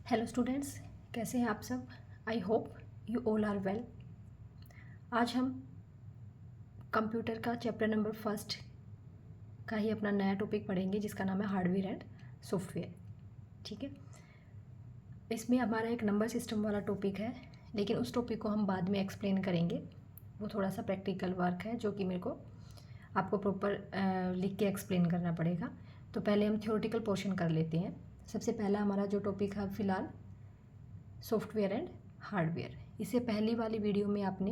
Hello students, कैसे हैं आप सब। I hope you all are well. आज हम कंप्यूटर का चैप्टर नंबर फर्स्ट का ही अपना नया टॉपिक पढ़ेंगे जिसका नाम है हार्डवेयर एंड सॉफ्टवेयर। ठीक है, इसमें हमारा एक नंबर सिस्टम वाला टॉपिक है, लेकिन उस टॉपिक को हम बाद में एक्सप्लेन करेंगे। वो थोड़ा सा प्रैक्टिकल वर्क है जो कि मेरे को आपको प्रॉपर लिख के एक्सप्लेन करना पड़ेगा। तो पहले हम थ्योरेटिकल पोर्शन कर लेते हैं। सबसे पहला हमारा जो टॉपिक है फ़िलहाल सॉफ्टवेयर एंड हार्डवेयर। इससे पहली वाली वीडियो में आपने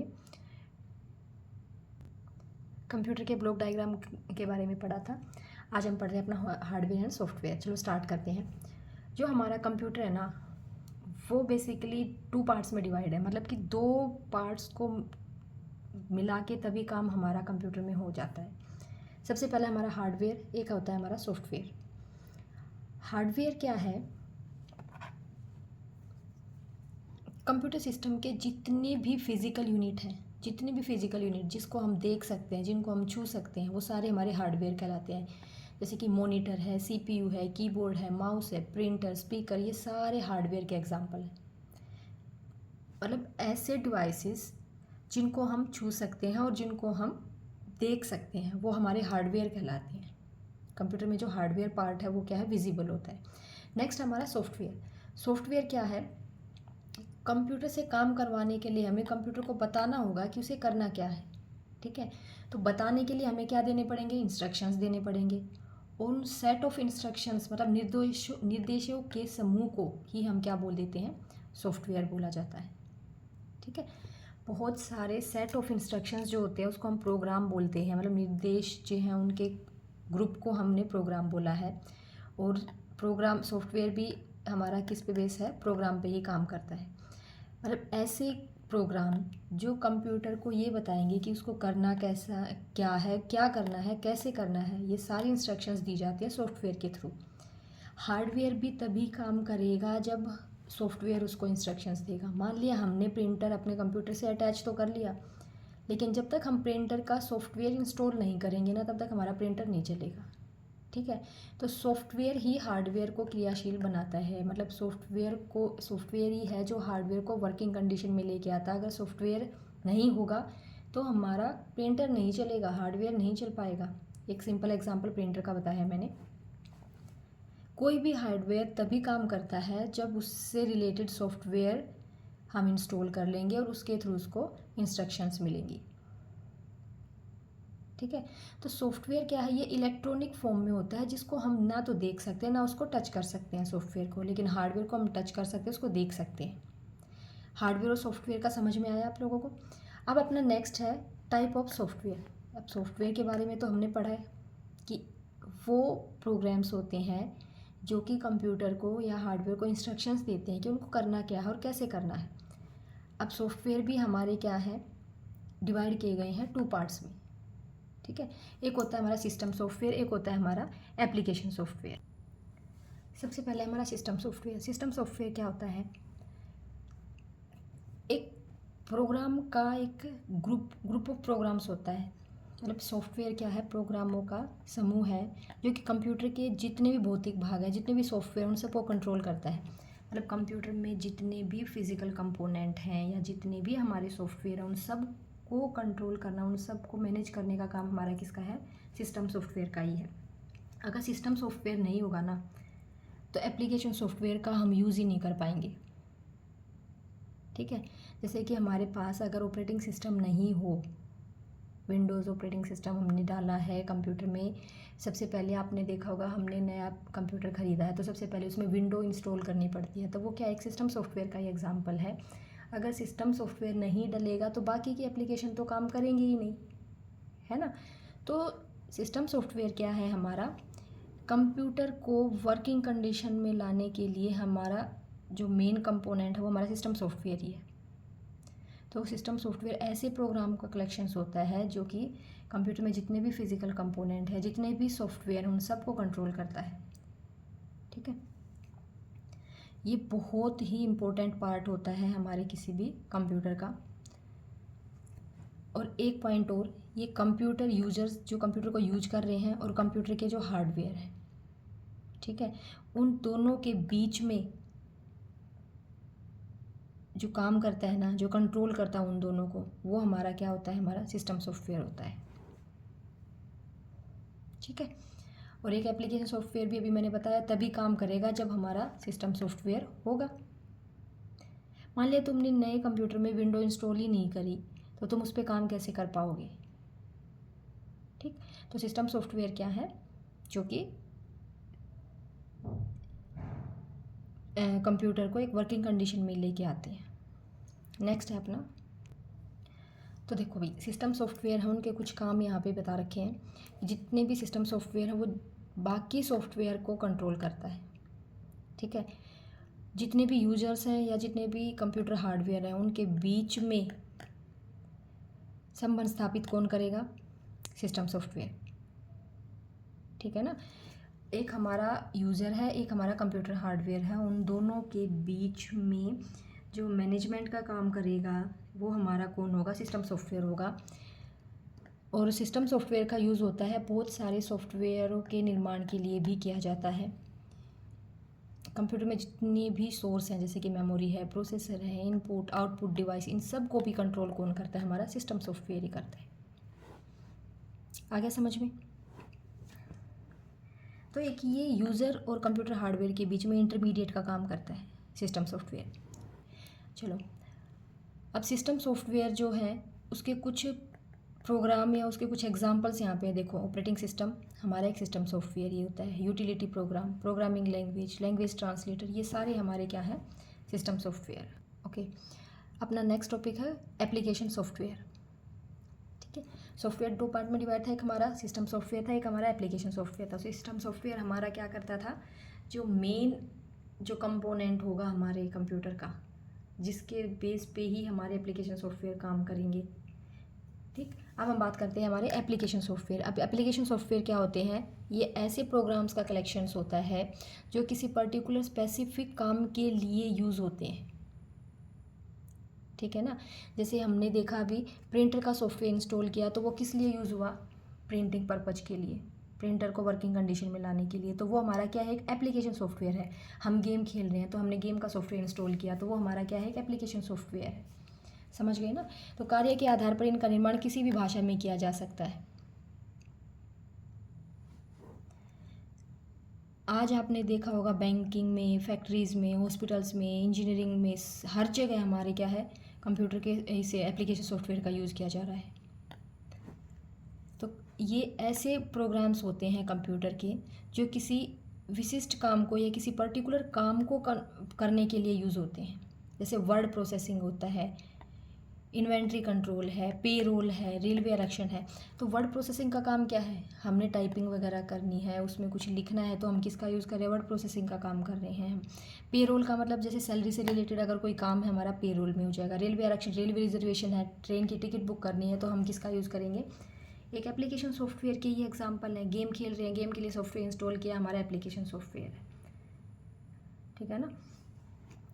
कंप्यूटर के ब्लॉक डायग्राम के बारे में पढ़ा था। आज हम पढ़ रहे हैं अपना हार्डवेयर एंड सॉफ्टवेयर। चलो स्टार्ट करते हैं। जो हमारा कंप्यूटर है ना, वो बेसिकली 2 पार्ट्स में डिवाइड है, मतलब कि 2 पार्ट्स को मिला के तभी काम हमारा कंप्यूटर में हो जाता है। सबसे पहले हमारा हार्डवेयर, एक होता है हमारा सॉफ्टवेयर। हार्डवेयर क्या है? कंप्यूटर सिस्टम के जितने भी फिज़िकल यूनिट हैं, जिसको हम देख सकते हैं, जिनको हम छू सकते हैं, वो सारे हमारे हार्डवेयर कहलाते हैं। जैसे कि मॉनिटर है, सीपीयू है, कीबोर्ड है, माउस है, प्रिंटर, स्पीकर, ये सारे हार्डवेयर के एग्जांपल हैं। मतलब ऐसे डिवाइसेस जिनको हम छू सकते हैं और जिनको हम देख सकते हैं, वो हमारे हार्डवेयर कहलाते हैं। कंप्यूटर में जो हार्डवेयर पार्ट है वो क्या है, विजिबल होता है। नेक्स्ट हमारा सॉफ्टवेयर। सॉफ्टवेयर क्या है? कंप्यूटर से काम करवाने के लिए हमें कंप्यूटर को बताना होगा कि उसे करना क्या है। ठीक है, तो बताने के लिए हमें क्या देने पड़ेंगे, इंस्ट्रक्शंस देने पड़ेंगे। उन सेट ऑफ इंस्ट्रक्शंस मतलब निर्देशों के समूह को ही हम क्या बोल देते हैं, सॉफ्टवेयर बोला जाता है। ठीक है, बहुत सारे सेट ऑफ इंस्ट्रक्शंस जो होते हैं उसको हम प्रोग्राम बोलते हैं। मतलब निर्देश जो हैं उनके ग्रुप को हमने प्रोग्राम बोला है। और प्रोग्राम सॉफ्टवेयर भी हमारा किस पे बेस है, प्रोग्राम पे ही काम करता है। मतलब ऐसे प्रोग्राम जो कंप्यूटर को ये बताएंगे कि उसको करना कैसा क्या है, क्या करना है, कैसे करना है, ये सारी इंस्ट्रक्शंस दी जाती है सॉफ्टवेयर के थ्रू। हार्डवेयर भी तभी काम करेगा जब सॉफ्टवेयर उसको इंस्ट्रक्शंस देगा। मान लिया हमने प्रिंटर अपने कंप्यूटर से अटैच तो कर लिया, लेकिन जब तक हम प्रिंटर का सॉफ्टवेयर इंस्टॉल नहीं करेंगे ना, तब तक हमारा प्रिंटर नहीं चलेगा। ठीक है, तो सॉफ्टवेयर ही हार्डवेयर को क्रियाशील बनाता है। मतलब सॉफ्टवेयर ही है जो हार्डवेयर को वर्किंग कंडीशन में लेके आता है। अगर सॉफ्टवेयर नहीं होगा तो हमारा प्रिंटर नहीं चलेगा, हार्डवेयर नहीं चल पाएगा। एक सिंपल एग्जांपल प्रिंटर का बताया मैंने। कोई भी हार्डवेयर तभी काम करता है जब उससे रिलेटेड सॉफ्टवेयर हम इंस्टॉल कर लेंगे और उसके थ्रू उसको इंस्ट्रक्शंस मिलेंगी। ठीक है, तो सॉफ्टवेयर क्या है, ये इलेक्ट्रॉनिक फॉर्म में होता है जिसको हम ना तो देख सकते हैं ना उसको टच कर सकते हैं सॉफ्टवेयर को, लेकिन हार्डवेयर को हम टच कर सकते हैं, उसको देख सकते हैं। हार्डवेयर और सॉफ्टवेयर का समझ में आया आप लोगों को। अब अपना नेक्स्ट है टाइप ऑफ सॉफ्टवेयर। अब सॉफ्टवेयर के बारे में तो हमने पढ़ा है कि वो प्रोग्राम्स होते हैं जो कि कंप्यूटर को या हार्डवेयर को इंस्ट्रक्शंस देते हैं कि उनको करना क्या है और कैसे करना है। अब सॉफ्टवेयर भी हमारे क्या है, डिवाइड किए गए हैं 2 पार्ट्स में। ठीक है, एक होता है हमारा सिस्टम सॉफ्टवेयर, एक होता है हमारा एप्लीकेशन सॉफ्टवेयर। सबसे पहले हमारा सिस्टम सॉफ्टवेयर। सिस्टम सॉफ्टवेयर क्या होता है, एक प्रोग्राम का एक ग्रुप ऑफ प्रोग्राम्स होता है। मतलब सॉफ्टवेयर क्या है, प्रोग्रामों का समूह है जो कि कंप्यूटर के जितने भी भौतिक भाग हैं, जितने भी सॉफ्टवेयर, उन सबको कंट्रोल करता है। मतलब कंप्यूटर में जितने भी फिजिकल कंपोनेंट हैं या जितने भी हमारे सॉफ्टवेयर हैं, उन सब को कंट्रोल करना, उन सब को मैनेज करने का काम हमारा किसका है, सिस्टम सॉफ्टवेयर का ही है। अगर सिस्टम सॉफ्टवेयर नहीं होगा ना, तो एप्लीकेशन सॉफ्टवेयर का हम यूज़ ही नहीं कर पाएंगे। ठीक है, जैसे कि हमारे पास अगर ऑपरेटिंग सिस्टम नहीं हो, विंडोज़ ऑपरेटिंग सिस्टम हमने डाला है कंप्यूटर में, सबसे पहले आपने देखा होगा हमने नया कंप्यूटर ख़रीदा है तो सबसे पहले उसमें विंडो इंस्टॉल करनी पड़ती है, तो वो क्या एक सिस्टम सॉफ्टवेयर का ही एग्जांपल है। अगर सिस्टम सॉफ्टवेयर नहीं डलेगा तो बाकी की एप्लीकेशन तो काम करेंगी ही नहीं, है ना। तो सिस्टम सॉफ्टवेयर क्या है, हमारा कंप्यूटर को वर्किंग कंडीशन में लाने के लिए हमारा जो मेन कंपोनेंट है वो हमारा सिस्टम सॉफ्टवेयर ही है। तो सिस्टम सॉफ्टवेयर ऐसे प्रोग्राम का कलेक्शंस होता है जो कि कंप्यूटर में जितने भी फिजिकल कंपोनेंट है, जितने भी सॉफ्टवेयर हैं, उन सबको कंट्रोल करता है। ठीक है, ये बहुत ही इम्पोर्टेंट पार्ट होता है हमारे किसी भी कंप्यूटर का। और एक पॉइंट और, ये कंप्यूटर यूजर्स जो कंप्यूटर को यूज कर रहे हैं और कंप्यूटर के जो हार्डवेयर हैं, ठीक है, उन दोनों के बीच में जो काम करता है ना, जो कंट्रोल करता है उन दोनों को, वो हमारा क्या होता है, हमारा सिस्टम सॉफ्टवेयर होता है। ठीक है। और एक एप्लीकेशन सॉफ्टवेयर भी अभी मैंने बताया तभी काम करेगा जब हमारा सिस्टम सॉफ्टवेयर होगा। मान लिया तुमने नए कंप्यूटर में विंडो इंस्टॉल ही नहीं करी तो तुम उस पर काम कैसे कर पाओगे। ठीक। तो सिस्टम सॉफ्टवेयर क्या है, जो कि कंप्यूटर को एक वर्किंग कंडीशन में लेके आते हैं। नेक्स्ट है अपना, तो देखो भाई सिस्टम सॉफ्टवेयर है, उनके कुछ काम यहाँ पे बता रखे हैं। जितने भी सिस्टम सॉफ्टवेयर हैं वो बाकी सॉफ्टवेयर को कंट्रोल करता है। ठीक है। जितने भी यूजर्स हैं या जितने भी कंप्यूटर हार्डवेयर हैं उनके बीच में संबंध स्थापित कौन करेगा, सिस्टम सॉफ्टवेयर। ठीक है ना। एक हमारा यूज़र है, एक हमारा कंप्यूटर हार्डवेयर है, उन दोनों के बीच में जो मैनेजमेंट का काम करेगा वो हमारा कौन होगा, सिस्टम सॉफ्टवेयर होगा। और सिस्टम सॉफ्टवेयर का यूज़ होता है बहुत सारे सॉफ्टवेयरों के निर्माण के लिए भी किया जाता है। कंप्यूटर में जितनी भी सोर्स हैं जैसे कि मेमोरी है, प्रोसेसर है, इनपुट आउटपुट डिवाइस, इन सब को भी कंट्रोल कौन करता है, हमारा सिस्टम सॉफ्टवेयर ही करता है। आ गया समझ में। तो एक ये यूज़र और कंप्यूटर हार्डवेयर के बीच में इंटरमीडिएट का काम करता है सिस्टम सॉफ्टवेयर। चलो अब सिस्टम सॉफ्टवेयर जो है उसके कुछ प्रोग्राम या उसके कुछ एग्जांपल्स यहाँ पे देखो। ऑपरेटिंग सिस्टम हमारा एक सिस्टम सॉफ्टवेयर ही होता है। Utility programme, programming language, language translator, ये सारे हमारे क्या है, सिस्टम सॉफ्टवेयर। ओके। अपना नेक्स्ट टॉपिक है एप्लीकेशन सॉफ्टवेयर। ठीक है। सॉफ्टवेयर दो पार्ट में डिवाइड था, एक हमारा सिस्टम सॉफ्टवेयर था, एक हमारा एप्लीकेशन सॉफ्टवेयर था। सिस्टम सॉफ्टवेयर हमारा क्या करता था, जो मेन जो कंपोनेंट होगा हमारे कंप्यूटर का, जिसके बेस पे ही हमारे एप्लीकेशन सॉफ्टवेयर काम करेंगे। ठीक। अब हम बात करते हैं हमारे एप्लीकेशन सॉफ्टवेयर। अब एप्लीकेशन सॉफ्टवेयर क्या होते हैं, ये ऐसे प्रोग्राम्स का कलेक्शंस होता है जो किसी पर्टिकुलर स्पेसिफिक काम के लिए यूज़ होते हैं। ठीक है ना। जैसे हमने देखा अभी प्रिंटर का सॉफ्टवेयर इंस्टॉल किया तो वो किस लिए यूज़ हुआ, प्रिंटिंग पर्पज़ के लिए, प्रिंटर को वर्किंग कंडीशन में लाने के लिए। तो वो हमारा क्या है, एक एप्लीकेशन सॉफ्टवेयर है। हम गेम खेल रहे हैं तो हमने गेम का सॉफ्टवेयर इंस्टॉल किया तो वो हमारा क्या है, एक एप्लीकेशन सॉफ्टवेयर है। समझ गए ना। तो कार्य के आधार पर इनका निर्माण किसी भी भाषा में किया जा सकता है। आज आपने देखा होगा बैंकिंग में, फैक्ट्रीज़ में, हॉस्पिटल्स में, इंजीनियरिंग में, हर जगह हमारे क्या है, कंप्यूटर के इसे एप्लीकेशन सॉफ्टवेयर का यूज़ किया जा रहा है। तो ये ऐसे प्रोग्राम्स होते हैं कंप्यूटर के जो किसी विशिष्ट काम को या किसी पर्टिकुलर काम को करने के लिए यूज़ होते हैं। जैसे वर्ड प्रोसेसिंग होता है, इन्वेंट्री कंट्रोल है, पे रोल है, रेलवे आरक्षण है। तो वर्ड प्रोसेसिंग का काम क्या है, हमने टाइपिंग वगैरह करनी है, उसमें कुछ लिखना है तो हम किसका यूज़ कर रहे हैं, वर्ड प्रोसेसिंग का काम कर रहे हैं हम। पे रोल का मतलब जैसे सैलरी से रिलेटेड अगर कोई काम है हमारा पे रोल में हो जाएगा। रेलवे आरक्षण, रेलवे रिजर्वेशन है, ट्रेन की टिकट बुक करनी है तो हम किसका यूज़ करेंगे, एक एप्लीकेशन सॉफ्टवेयर के ये एग्जाम्पल है। गेम खेल रहे हैं, गेम के लिए सॉफ्टवेयर इंस्टॉल किया, हमारा एप्लीकेशन सॉफ्टवेयर है। ठीक है ना।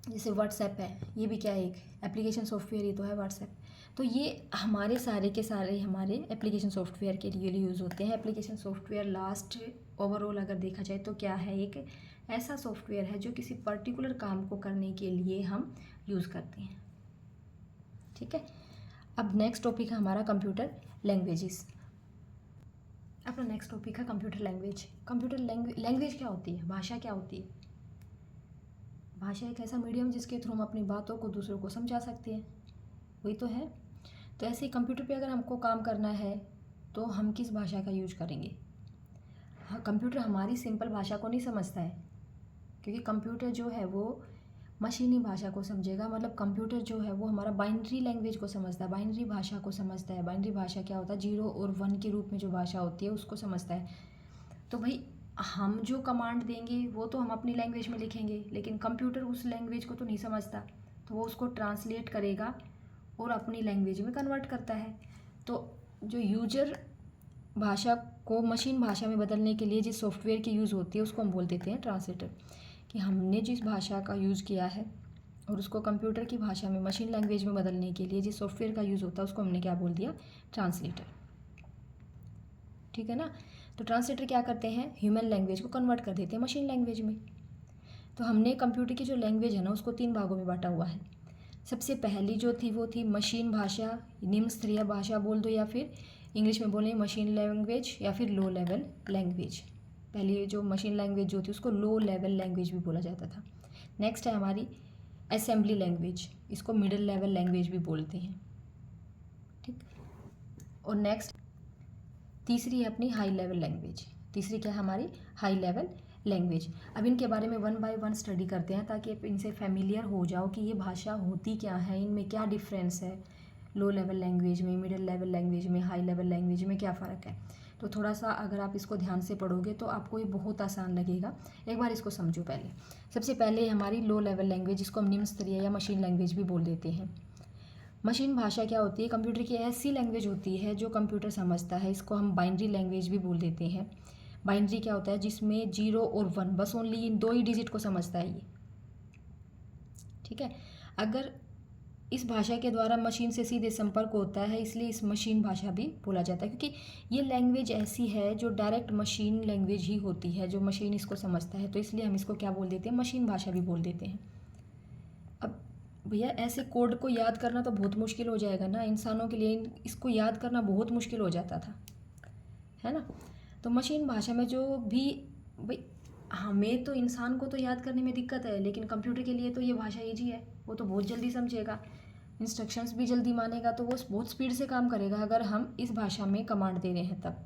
जैसे व्हाट्सएप है, ये भी क्या है, एक एप्लीकेशन सॉफ्टवेयर ही तो है व्हाट्सएप। तो ये हमारे सारे के सारे हमारे एप्लीकेशन सॉफ्टवेयर के लिए यूज़ होते हैं। एप्लीकेशन सॉफ्टवेयर लास्ट ओवरऑल अगर देखा जाए तो क्या है, एक ऐसा सॉफ्टवेयर है जो किसी पर्टिकुलर काम को करने के लिए हम यूज़ करते हैं। ठीक है। अब नेक्स्ट टॉपिक है हमारा कंप्यूटर लैंग्वेजेस। अपना नेक्स्ट टॉपिक है कंप्यूटर लैंग्वेज। कंप्यूटर लैंग्वेज क्या होती है, भाषा क्या होती है। भाषा एक ऐसा मीडियम जिसके थ्रू हम अपनी बातों को दूसरों को समझा सकते हैं, वही तो है। तो ऐसे ही कंप्यूटर पे अगर हमको काम करना है तो हम किस भाषा का यूज करेंगे। हाँ, कंप्यूटर हमारी सिंपल भाषा को नहीं समझता है, क्योंकि कंप्यूटर जो है वो मशीनी भाषा को समझेगा। मतलब कंप्यूटर जो है वो हमारा बाइनरी लैंग्वेज को समझता है, बाइनरी भाषा को समझता है। बाइनरी भाषा क्या होता है, 0 और 1 के रूप में जो भाषा होती है उसको समझता है। तो भाई हम जो कमांड देंगे वो तो हम अपनी लैंग्वेज में लिखेंगे, लेकिन कंप्यूटर उस लैंग्वेज को तो नहीं समझता, तो वो उसको ट्रांसलेट करेगा और अपनी लैंग्वेज में कन्वर्ट करता है। तो जो यूजर भाषा को मशीन भाषा में बदलने के लिए जिस सॉफ्टवेयर की यूज़ होती है उसको हम बोल देते हैं ट्रांसलेटर। कि हमने जिस भाषा का यूज़ किया है और उसको कंप्यूटर की भाषा में, मशीन लैंग्वेज में बदलने के लिए जिस सॉफ्टवेयर का यूज़ होता है उसको हमने क्या बोल दिया, ट्रांसलेटर। ठीक है ना। तो ट्रांसलेटर क्या करते हैं, ह्यूमन लैंग्वेज को कन्वर्ट कर देते हैं मशीन लैंग्वेज में। तो हमने कंप्यूटर की जो लैंग्वेज है ना उसको 3 भागों में बांटा हुआ है। सबसे पहली जो थी वो थी मशीन भाषा, निम्न स्तरीय भाषा बोल दो, या फिर इंग्लिश में बोलें मशीन लैंग्वेज या फिर लो लेवल लैंग्वेज। पहले जो मशीन लैंग्वेज जो थी उसको लो लेवल लैंग्वेज भी बोला जाता था। नेक्स्ट है हमारी असेंबली लैंग्वेज, इसको मिडिल लेवल लैंग्वेज भी बोलते हैं, ठीक। और नेक्स्ट तीसरी है अपनी हाई लेवल लैंग्वेज। तीसरी क्या है हमारी? High level language. अब इनके बारे में वन बाय वन स्टडी करते हैं ताकि आप इनसे फेमिलियर हो जाओ कि ये भाषा होती क्या है, इनमें क्या डिफरेंस है, लो लेवल लैंग्वेज में, मिडिल लेवल लैंग्वेज में, हाई लेवल लैंग्वेज में क्या फ़र्क है। तो थोड़ा सा अगर आप इसको ध्यान से पढ़ोगे तो आपको ये बहुत आसान लगेगा। एक बार इसको समझो पहले। सबसे पहले हमारी लो लेवल लैंग्वेज, जिसको हम निम्न स्तरीय या मशीन लैंग्वेज भी बोल देते हैं। मशीन भाषा क्या होती है? कंप्यूटर की ऐसी लैंग्वेज होती है जो कंप्यूटर समझता है, इसको हम बाइनरी लैंग्वेज भी बोल देते हैं। बाइनरी क्या होता है? जिसमें 0 और 1 बस ओनली इन 2 ही डिजिट को समझता है ये, ठीक है। अगर इस भाषा के द्वारा मशीन से सीधे संपर्क होता है, इसलिए इस मशीन भाषा भी बोला जाता है, क्योंकि ये लैंग्वेज ऐसी है जो डायरेक्ट मशीन लैंग्वेज ही होती है, जो मशीन इसको समझता है, तो इसलिए हम इसको क्या बोल देते हैं? मशीन भाषा भी बोल देते हैं। अब भैया ऐसे कोड को याद करना तो बहुत मुश्किल हो जाएगा ना, इंसानों के लिए इसको याद करना बहुत मुश्किल हो जाता था, है ना। तो मशीन भाषा में जो भी, भाई हमें तो इंसान को तो याद करने में दिक्कत है, लेकिन कंप्यूटर के लिए तो ये भाषा ईजी है, वो तो बहुत जल्दी समझेगा, इंस्ट्रक्शंस भी जल्दी मानेगा, तो वो बहुत स्पीड से काम करेगा अगर हम इस भाषा में कमांड दे रहे हैं तब।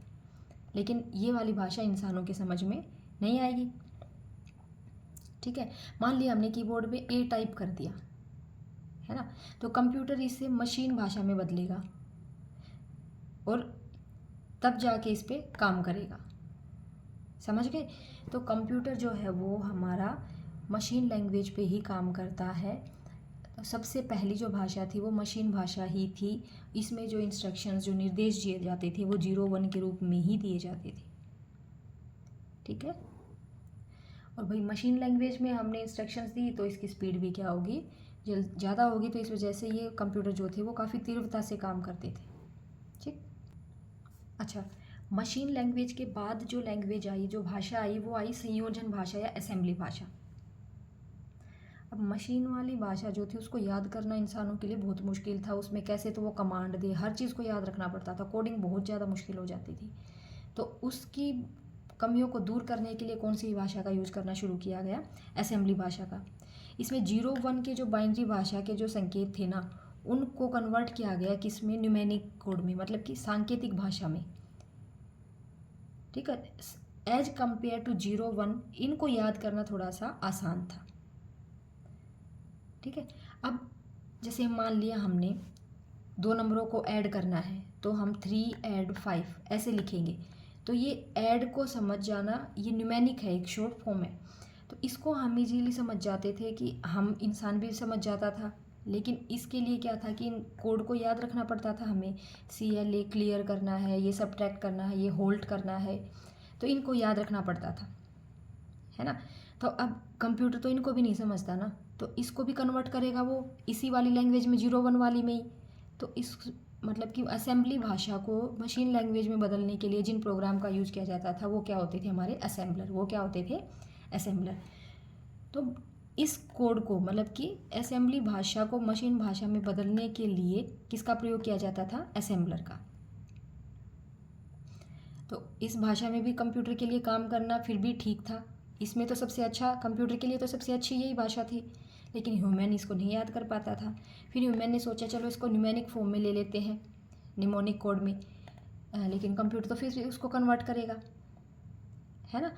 लेकिन ये वाली भाषा इंसानों के समझ में नहीं आएगी, ठीक है। मान लिया हमने कीबोर्ड में ए टाइप कर दिया, है ना, तो कंप्यूटर इसे मशीन भाषा में बदलेगा और तब जाके इस पर काम करेगा, समझ गए। तो कंप्यूटर जो है वो हमारा मशीन लैंग्वेज पे ही काम करता है। तो सबसे पहली जो भाषा थी वो मशीन भाषा ही थी। इसमें जो इंस्ट्रक्शंस, जो निर्देश दिए जाते थे वो 0-1 के रूप में ही दिए जाते थे, ठीक है। और भाई मशीन लैंग्वेज में हमने इंस्ट्रक्शंस दी तो इसकी स्पीड भी क्या होगी? ज़्यादा होगी, तो इस वजह से ये कंप्यूटर जो थे वो काफ़ी तीव्रता से काम करते थे, ठीक। अच्छा, मशीन लैंग्वेज के बाद जो लैंग्वेज आई, जो भाषा आई, वो आई संयोजन भाषा या असेंबली भाषा। अब मशीन वाली भाषा जो थी उसको याद करना इंसानों के लिए बहुत मुश्किल था, उसमें कैसे तो वो कमांड दे, हर चीज़ को याद रखना पड़ता था, कोडिंग बहुत ज़्यादा मुश्किल हो जाती थी। तो उसकी कमियों को दूर करने के लिए कौन सी भाषा का यूज़ करना शुरू किया गया? असेंबली भाषा का। इसमें 0-1 के जो बाइनरी भाषा के जो संकेत थे ना, उनको कन्वर्ट किया गया किसमें? न्यूमेरिक कोड में, मतलब कि सांकेतिक भाषा में, ठीक है। एज कंपेयर टू 0-1 इनको याद करना थोड़ा सा आसान था, ठीक है। अब जैसे मान लिया हमने 2 नंबरों को ऐड करना है तो हम 3 ऐड 5 ऐसे लिखेंगे, तो ये ऐड को समझ जाना, ये न्यूमेरिक है, एक शॉर्ट फॉर्म है, तो इसको हम इजीली समझ जाते थे, कि हम इंसान भी समझ जाता था। लेकिन इसके लिए क्या था कि इन कोड को याद रखना पड़ता था हमें, CLA क्लियर करना है, ये सब्ट्रैक्ट करना है, ये होल्ड करना है, तो इनको याद रखना पड़ता था, है ना। तो अब कंप्यूटर तो इनको भी नहीं समझता ना, तो इसको भी कन्वर्ट करेगा वो इसी वाली लैंग्वेज में, 0-1 वाली में ही। तो इस मतलब कि असेंबली भाषा को मशीन लैंग्वेज में बदलने के लिए जिन प्रोग्राम का यूज़ किया जाता था वो क्या होते थे? हमारे असेंबलर। वो क्या होते थे? असेंबलर। तो इस कोड को, मतलब कि असेंबली भाषा को मशीन भाषा में बदलने के लिए किसका प्रयोग किया जाता था? असेंबलर का। तो इस भाषा में भी कंप्यूटर के लिए काम करना फिर भी ठीक था, इसमें तो सबसे अच्छा, कंप्यूटर के लिए तो सबसे अच्छी यही भाषा थी, लेकिन ह्यूमन इसको नहीं याद कर पाता था। फिर ह्यूमन ने सोचा चलो इसको न्यूमेरिक फॉर्म में ले लेते हैं, निमोनिक कोड में, लेकिन कंप्यूटर तो फिर भी उसको कन्वर्ट करेगा, है ना।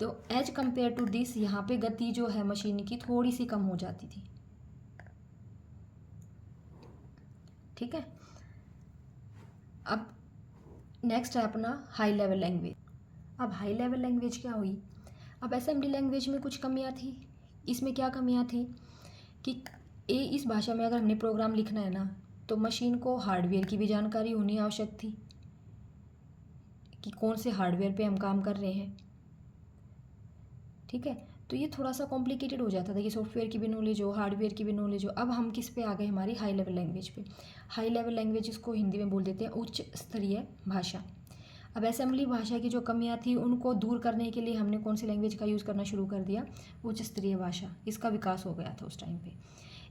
तो एज कंपेयर टू दिस, यहाँ पे गति जो है मशीन की थोड़ी सी कम हो जाती थी, ठीक है। अब नेक्स्ट है अपना हाई लेवल लैंग्वेज। अब हाई लेवल लैंग्वेज क्या हुई? अब असेंबली लैंग्वेज में कुछ कमियां थी। इसमें क्या कमियां थी कि इस भाषा में अगर हमने प्रोग्राम लिखना है ना, तो मशीन को हार्डवेयर की भी जानकारी होनी आवश्यक थी, कि कौन से हार्डवेयर पे हम काम कर रहे हैं, ठीक है। तो ये थोड़ा सा कॉम्प्लिकेटेड हो जाता था कि सॉफ्टवेयर की भी नॉलेज हो, हार्डवेयर की भी नॉलेज हो। अब हम किस पे आ गए? हमारी हाई लेवल लैंग्वेज पे। हाई लेवल लैंग्वेज इसको हिंदी में बोल देते हैं उच्च स्तरीय भाषा। अब असेंबली भाषा की जो कमियां थी उनको दूर करने के लिए हमने कौन सी लैंग्वेज का यूज़ करना शुरू कर दिया? उच्च स्तरीय भाषा। इसका विकास हो गया था उस टाइम पे।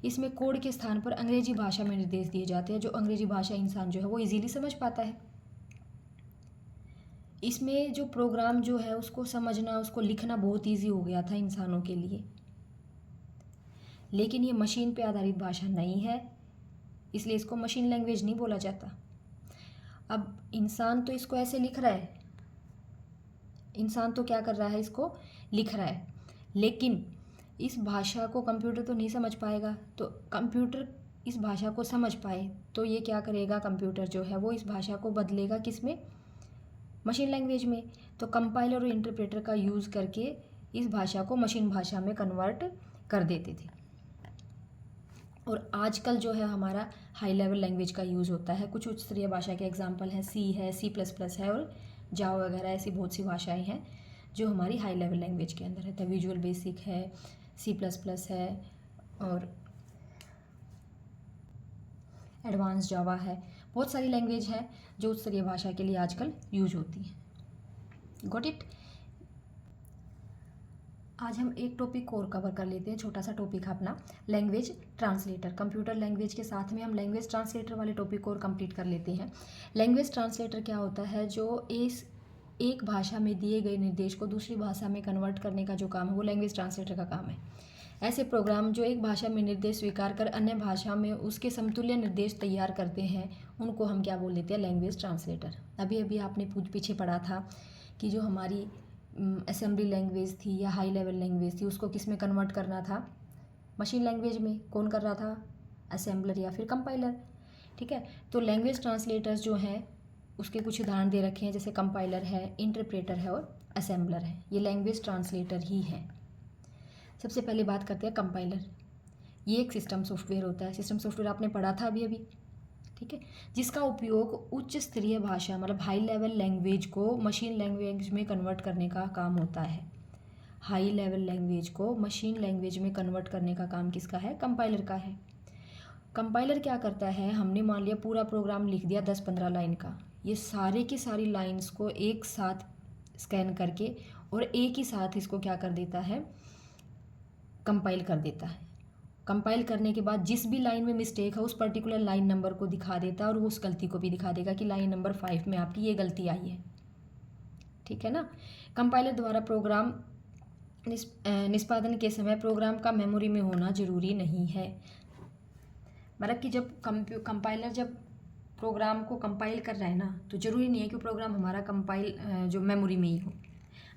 इसमें कोड के स्थान पर अंग्रेजी भाषा में निर्देश दिए जाते हैं, जो अंग्रेजी भाषा इंसान जो है वो इजीली समझ पाता है। इसमें जो प्रोग्राम जो है उसको समझना, उसको लिखना बहुत ईजी हो गया था इंसानों के लिए, लेकिन ये मशीन पे आधारित भाषा नहीं है, इसलिए इसको मशीन लैंग्वेज नहीं बोला जाता। अब इंसान तो इसको ऐसे लिख रहा है, इंसान तो क्या कर रहा है, इसको लिख रहा है, लेकिन इस भाषा को कंप्यूटर तो नहीं समझ पाएगा। तो कंप्यूटर इस भाषा को समझ पाए तो ये क्या करेगा, कंप्यूटर जो है वो इस भाषा को बदलेगा किस में, मशीन लैंग्वेज में। तो कंपाइलर और इंटरप्रेटर का यूज़ करके इस भाषा को मशीन भाषा में कन्वर्ट कर देते थे। और आजकल जो है हमारा हाई लेवल लैंग्वेज का यूज़ होता है। कुछ उच्च स्तरीय भाषा के एग्जांपल हैं, सी है, C++ है और जावा वगैरह, ऐसी बहुत सी भाषाएं हैं जो हमारी हाई लेवल लैंग्वेज के अंदर है। विजुअल बेसिक है, C++ है और एडवांस जावा है। बहुत सारी लैंग्वेज है जो उच्च स्तरीय भाषा के लिए आजकल यूज होती है। Got it. आज हम एक टॉपिक और कवर कर लेते हैं, छोटा सा टॉपिक है अपना लैंग्वेज ट्रांसलेटर। कंप्यूटर लैंग्वेज के साथ में हम लैंग्वेज ट्रांसलेटर वाले टॉपिक को और कंप्लीट कर लेते हैं। लैंग्वेज ट्रांसलेटर क्या होता है, जो इस एक भाषा में दिए गए निर्देश को दूसरी भाषा में कन्वर्ट करने का जो काम है वो लैंग्वेज ट्रांसलेटर का काम है। ऐसे प्रोग्राम जो एक भाषा में निर्देश स्वीकार कर अन्य भाषा में उसके समतुल्य निर्देश तैयार करते हैं, उनको हम क्या बोल देते हैं, लैंग्वेज ट्रांसलेटर। अभी अभी आपने पीछे पढ़ा था कि जो हमारी असेंबली लैंग्वेज थी या हाई लेवल लैंग्वेज थी, उसको किस में कन्वर्ट करना था, मशीन लैंग्वेज में। कौन कर रहा था, असेंबलर या फिर कंपाइलर। ठीक है, तो लैंग्वेज ट्रांसलेटर्स जो हैं उसके कुछ उदाहरण दे रखे हैं, जैसे कंपाइलर है, इंटरप्रेटर है और असेंबलर है। ये लैंग्वेज ट्रांसलेटर ही हैं। सबसे पहले बात करते हैं कंपाइलर। ये एक सिस्टम सॉफ्टवेयर होता है, सिस्टम सॉफ्टवेयर आपने पढ़ा था अभी अभी, ठीक है, जिसका उपयोग उच्च स्तरीय भाषा मतलब हाई लेवल लैंग्वेज को मशीन लैंग्वेज में कन्वर्ट करने का काम होता है। हाई लेवल लैंग्वेज को मशीन लैंग्वेज में कन्वर्ट करने का काम किसका है, कंपाइलर का है। कंपाइलर क्या करता है, हमने मान लिया पूरा प्रोग्राम लिख दिया 10-15 लाइन का, ये सारे की सारी लाइन्स को एक साथ स्कैन करके और एक ही साथ इसको क्या कर देता है, कंपाइल कर देता है। कंपाइल करने के बाद जिस भी लाइन में मिस्टेक है उस पर्टिकुलर लाइन नंबर को दिखा देता है और वो उस गलती को भी दिखा देगा कि लाइन नंबर 5 में आपकी ये गलती आई है। ठीक है ना। कंपाइलर द्वारा प्रोग्राम निष्पादन के समय प्रोग्राम का मेमोरी में होना जरूरी नहीं है। मतलब कि जब कंपाइलर जब प्रोग्राम को कंपाइल कर रहा है ना, तो ज़रूरी नहीं है कि प्रोग्राम हमारा कंपाइल जो मेमोरी में ही हो।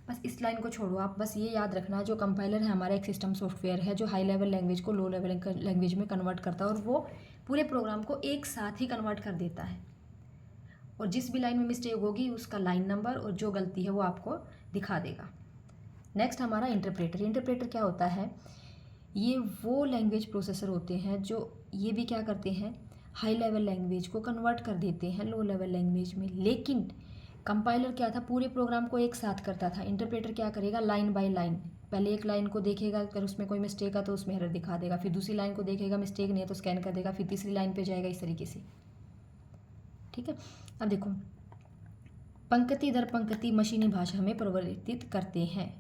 बस इस लाइन को छोड़ो, आप बस ये याद रखना, जो कंपाइलर है हमारा एक सिस्टम सॉफ्टवेयर है जो हाई लेवल लैंग्वेज को लो लेवल लैंग्वेज में कन्वर्ट करता है और वो पूरे प्रोग्राम को एक साथ ही कन्वर्ट कर देता है। और जिस भी लाइन में मिस्टेक होगी उसका लाइन नंबर और जो गलती है वो आपको दिखा देगा। नेक्स्ट हमारा इंटरप्रेटर। इंटरप्रेटर क्या होता है, ये वो लैंग्वेज प्रोसेसर होते हैं जो ये भी क्या करते हैं, हाई लेवल लैंग्वेज को कन्वर्ट कर देते हैं लो लेवल लैंग्वेज में। लेकिन कंपाइलर क्या था, पूरे प्रोग्राम को एक साथ करता था। इंटरप्रेटर क्या करेगा, लाइन बाय लाइन, पहले एक लाइन को देखेगा, अगर उसमें कोई मिस्टेक है तो उसमें एरर दिखा देगा, फिर दूसरी लाइन को देखेगा, मिस्टेक नहीं है तो स्कैन कर देगा, फिर तीसरी लाइन पे जाएगा, इस तरीके से। ठीक है, अब देखो, पंक्ति दर पंक्ति मशीनी भाषा में परिवर्तित करते हैं।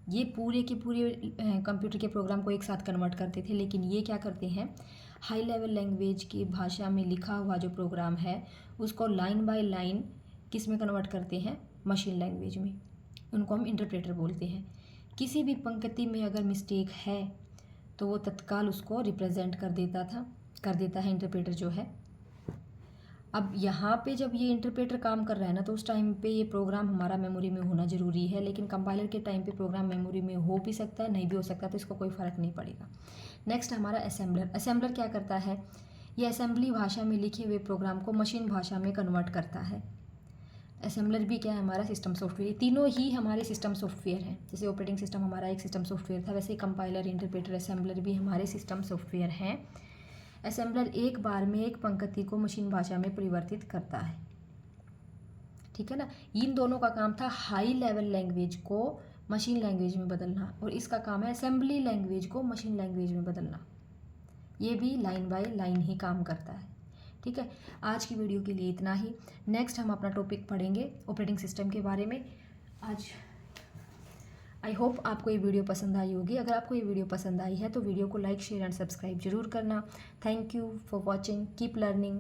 ये पूरे के पूरे कंप्यूटर के प्रोग्राम को एक साथ कन्वर्ट करते थे, लेकिन ये क्या करते हैं, हाई लेवल लैंग्वेज की भाषा में लिखा हुआ जो प्रोग्राम है उसको लाइन बाय लाइन किस में कन्वर्ट करते हैं, मशीन लैंग्वेज में। उनको हम इंटरप्रेटर बोलते हैं। किसी भी पंक्ति में अगर मिस्टेक है तो वो तत्काल उसको रिप्रेजेंट कर देता है इंटरप्रेटर जो है। अब यहाँ पे जब ये इंटरप्रेटर काम कर रहा है ना, तो उस टाइम पे ये प्रोग्राम हमारा मेमोरी में होना ज़रूरी है, लेकिन कंपाइलर के टाइम पे प्रोग्राम मेमोरी में हो भी सकता है, नहीं भी हो सकता, तो इसको कोई फ़र्क नहीं पड़ेगा। नेक्स्ट हमारा असेंबलर। असेंबलर क्या करता है, ये असेंबली भाषा में लिखे हुए प्रोग्राम को मशीन भाषा में कन्वर्ट करता है। असेंबलर भी क्या है, हमारा सिस्टम सॉफ्टवेयर। तीनों ही हमारे सिस्टम सॉफ्टवेयर हैं। जैसे ऑपरेटिंग सिस्टम हमारा एक सिस्टम सॉफ्टवेयर था, वैसे कंपाइलर, इंटरप्रेटर, असेंबलर भी हमारे सिस्टम सॉफ्टवेयर हैं। असेंबलर एक बार में एक पंक्ति को मशीन भाषा में परिवर्तित करता है। ठीक है ना। इन दोनों का काम था हाई लेवल लैंग्वेज को मशीन लैंग्वेज में बदलना, और इसका काम है असेंबली लैंग्वेज को मशीन लैंग्वेज में बदलना। ये भी लाइन बाय लाइन ही काम करता है। ठीक है, आज की वीडियो के लिए इतना ही। नेक्स्ट हम अपना टॉपिक पढ़ेंगे ऑपरेटिंग सिस्टम के बारे में। आज आई होप आपको ये वीडियो पसंद आई होगी। अगर आपको ये वीडियो पसंद आई है तो वीडियो को लाइक शेयर एंड सब्सक्राइब जरूर करना। Thank you for watching, keep learning.